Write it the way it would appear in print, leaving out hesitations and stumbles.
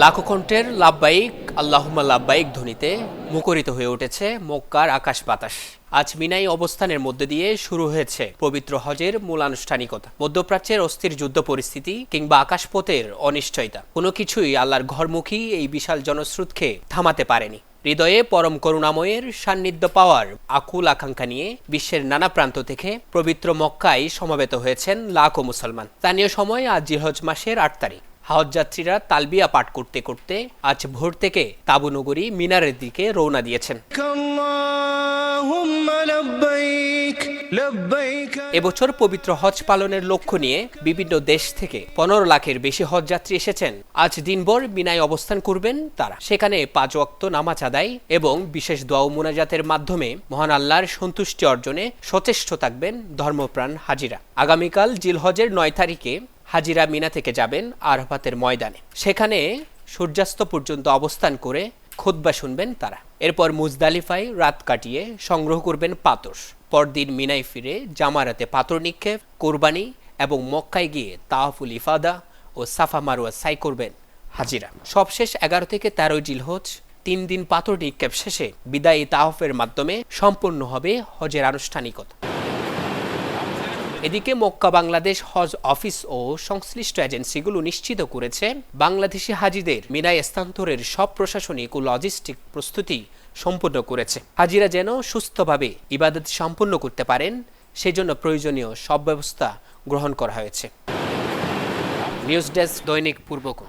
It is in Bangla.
লাখো কণ্ঠের লাব্বাইক আল্লাহুম্মা লাব্বাইক ধ্বনিতে মুখরিত হয়ে উঠেছে মক্কার আকাশ বাতাস। আজ মিনাই অবস্থানের মধ্যে দিয়ে শুরু হয়েছে পবিত্র হজের মূল আনুষ্ঠানিকতা। মধ্যপ্রাচ্যের অস্থির যুদ্ধ পরিস্থিতি কিংবা আকাশপথের অনিশ্চয়তা কোনো কিছুই আল্লাহর ঘরমুখী এই বিশাল জনস্রোতকে থামাতে পারেনি। হৃদয়ে পরম করুণাময়ের সান্নিধ্য পাওয়ার আকুল আকাঙ্ক্ষা নিয়ে বিশ্বের নানা প্রান্ত থেকে পবিত্র মক্কায় সমবেত হয়েছেন লাখো মুসলমান। স্থানীয় সময় আজ জিলহজ মাসের ৮ তারিখ। হজ যাত্রীরা তালবিয়া পাঠ করতে করতে আজ ভোর থেকে তাবু নগরী মিনারের দিকে রওনা দিয়েছেন। এবছর পবিত্র হজ পালনের লক্ষ্য নিয়ে বিভিন্ন দেশ থেকে ১৫ লাখের বেশি হজ যাত্রী এসেছেন। আজ দিনভর মিনায় অবস্থান করবেন তারা। সেখানে ৫ ওয়াক্ত নামাজ আদায় এবং বিশেষ দোয়া ও মুনাজাতের মাধ্যমে মহান আল্লাহর সন্তুষ্টি অর্জনে সচেষ্ট থাকবেন ধর্মপ্রাণ হাজিরা। আগামীকাল জিলহজের ৯ তারিখে হাজিরা মিনা থেকে যাবেন আরাফাতের ময়দানে। সেখানে সূর্যাস্ত পর্যন্ত অবস্থান করে খুতবা শুনবেন তারা। এরপর মুজদালিফায় রাত কাটিয়ে সংগ্রহ করবেন পাতর। পরদিন মিনায় ফিরে জামারাতে পাথর নিক্ষেপ, কোরবানি এবং মক্কায় গিয়ে তাওয়াফুল ইফাদা ও সাফা মারওয়া সাই করবেন হাজিরা। সবশেষ ১১ থেকে ১৩ জিলহজ ৩ দিন পাথর নিক্ষেপ শেষে বিদায়ী তাওয়াফের মাধ্যমে সম্পন্ন হবে হজের আনুষ্ঠানিকতা। এদিকে মক্কা বাংলাদেশ হজ অফিস ও সংশ্লিষ্ট এজেন্সিগুলো নিশ্চিত করেছে বাংলাদেশি হাজিদের মিনায় স্থানান্তরের সব প্রশাসনিক ও লজিস্টিক প্রস্তুতি সম্পন্ন করেছে। হাজিরা যেন সুস্থভাবে ইবাদত সম্পন্ন করতে পারেন সেজন্য প্রয়োজনীয় সব ব্যবস্থা গ্রহণ করা হয়েছে। নিউজ ডেস্ক, দৈনিক পূর্বকোণ।